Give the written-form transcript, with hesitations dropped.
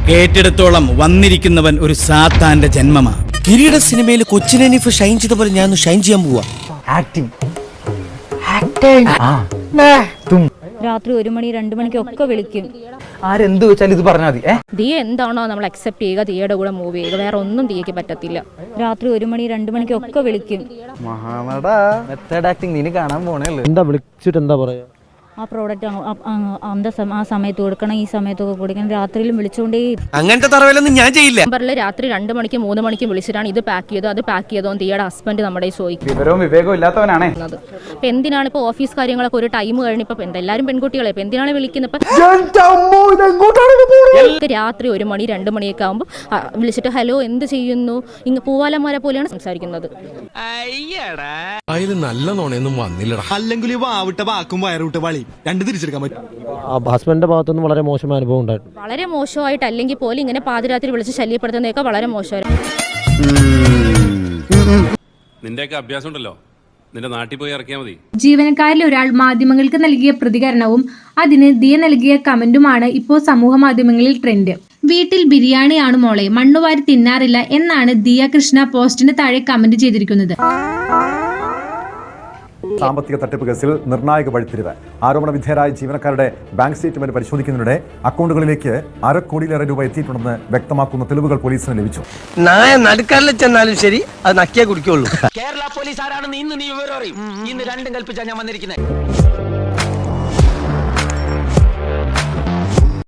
കേട്ടിടത്തോളം വന്നിരിക്കുന്നവൻ ഒരു സാത്താന്റെ ജന്മമാ. കിരീട സിനിമയിൽ കൊച്ചിനെനിഫ് ഷൈൻ ചെയ്ത പോലെ ഞാൻ ഷൈൻ ചെയ്യാൻ പോവാ. രാത്രി 1 മണി 2 മണിക്കൊക്കെ വിളിക്കും. ആരെന്ത് വെച്ചാൽ ഇത് പറഞ്ഞാൽ മതി. ദിയ എന്താണോ നമ്മൾ അക്സെപ്റ്റ് ചെയ്യുക, ദിയയുടെ കൂടെ മൂവ് ചെയ്യുക, വേറെ ഒന്നും ദിയക്ക് പറ്റത്തില്ല. രാത്രി 1 മണി 2 മണിക്കൊക്കെ വിളിക്കും. മഹാനട മെത്തേഡ് ആക്ടിങ് നീ കാണാൻ പോണേല്ലോ. എന്താ വിളിച്ചിട്ട് എന്താ പറയാ? ആ പ്രോഡക്റ്റ് ആ സമയത്ത് കൊടുക്കണം, ഈ സമയത്തൊക്കെ കൊടുക്കണം. രാത്രിയിലും വിളിച്ചുകൊണ്ടേ. അങ്ങനത്തെ തറവിലൊന്നും ഞാൻ ചെയ്യില്ല. നമ്പറിൽ രാത്രി 2 മണിക്ക് 3 മണിക്ക് വിളിച്ചിട്ടാണ് ഇത് പാക്ക് ചെയ്തോ അത് പാക്ക് ചെയ്തോ ദിയയുടെ ഹസ്ബൻഡ് നമ്മുടെ ചോദിക്കും. വിവരവും വിവേകവും ഇല്ലാത്തവനാണേ. ഇപ്പൊ എന്തിനാണ് ഇപ്പൊ ഓഫീസ് കാര്യങ്ങളൊക്കെ ഒരു ടൈം കഴിഞ്ഞ് ഇപ്പൊ എല്ലാവരും പെൺകുട്ടികളെ ഇപ്പൊ എന്തിനാണ് വിളിക്കുന്നത്? രാത്രി 1 മണി 2 മണിയൊക്കെ ആകുമ്പോൾ വിളിച്ചിട്ട് ഹലോ എന്ത് ചെയ്യുന്നു, ഇങ്ങ് പൂവാലന്മാരെ പോലെയാണ് സംസാരിക്കുന്നത്. നല്ല നോണയൊന്നും വന്നില്ലടാ. അല്ലെങ്കിൽ വാവിട്ട വാക്കും വയറുവിട്ട വളി രണ്ട് തിരിച്ചെടുക്കാൻ പറ്റും. ഹസ്ബൻഡിന്റെ ഭാഗത്തുനിന്ന് വളരെ മോശമായ അനുഭവം ഉണ്ടായിരുന്നു. വളരെ മോശമായിട്ട് അല്ലെങ്കിൽ പോലും ഇങ്ങനെ പാതിരാത്രി വിളിച്ച് ശല്യപ്പെടുത്തുന്നതൊക്കെ വളരെ മോശമായിരുന്നു. നിന്റെയൊക്കെ അഭ്യാസം ഉണ്ടല്ലോ, നിന്റെ നാട്ടിൽ പോയി ഇറക്കിയാൽ മതി. ജീവനക്കാരിൽ ഒരാൾ മാധ്യമങ്ങൾക്ക് നൽകിയ പ്രതികരണവും അതിന് ദിയ നൽകിയ കമന്റുമാണ് ഇപ്പോൾ സമൂഹ മാധ്യമങ്ങളിൽ ട്രെൻഡ്. വീട്ടിൽ ബിരിയാണിയാണ് മോളെ, മണ്ണുവാരി തിന്നാറില്ല എന്നാണ് ദിയ കൃഷ്ണ പോസ്റ്റിന് താഴെ കമന്റ് ചെയ്തിരിക്കുന്നത്. സാമ്പത്തിക തട്ടിപ്പ് കേസിൽ നിർണായക വഴിത്തിരിവ്. ആരോപണ വിധേയരായ ജീവനക്കാരുടെ ബാങ്ക് സ്റ്റേറ്റ്മെന്റ് പരിശോധിക്കുന്നതിനിടെ അക്കൗണ്ടുകളിലേക്ക് 1/2 കോടിയിലേറെ രൂപ എത്തിയിട്ടുണ്ടെന്ന് വ്യക്തമാക്കുന്ന തെളിവുകൾ പോലീസിന് ലഭിച്ചു. നടുക്കാരിൽ ചെന്നാലും ശരി, അത് നക്കിയേ കുടിക്കുള്ളൂ. കേരള പോലീസ് ആരാണെന്ന് ഇന്ന് നീ വിവരം അറിയും. ഇന്ന് രണ്ടും കൽപ്പിച്ചാണ് ഞാൻ വന്നിരിക്കുന്നത്.